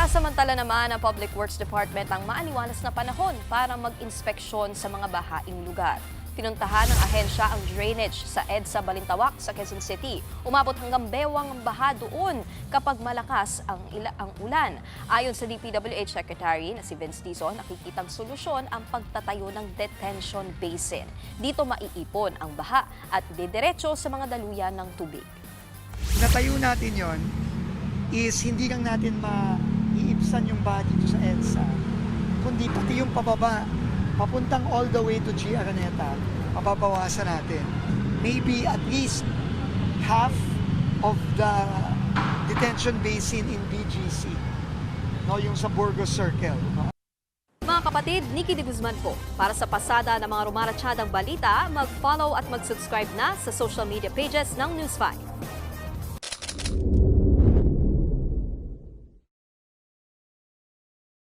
Sinasamantala naman ng Public Works Department ang maaliwalas na panahon para mag-inspeksyon sa mga bahaing lugar. Pinuntahan ng ahensya ang drainage sa EDSA Balintawak sa Quezon City. Umabot hanggang bewang ang baha doon kapag malakas ang ulan. Ayon sa DPWH Secretary na si Vince Dizon, nakikitang solusyon ang pagtatayo ng detention basin. Dito maiipon ang baha at didiretso sa mga daluyan ng tubig. Natayo natin yon is hindi lang natin maiibsan yung baha dito sa EDSA, kundi pati yung pababa, papuntang all the way to G. Araneta, mababawasan natin. Maybe at least half of the detention basin in BGC, no, yung sa Burgos Circle. No? Mga kapatid, Nikki de Guzman po. Para sa pasada ng mga rumaratsyadang balita, mag-follow at mag-subscribe na sa social media pages ng News 5.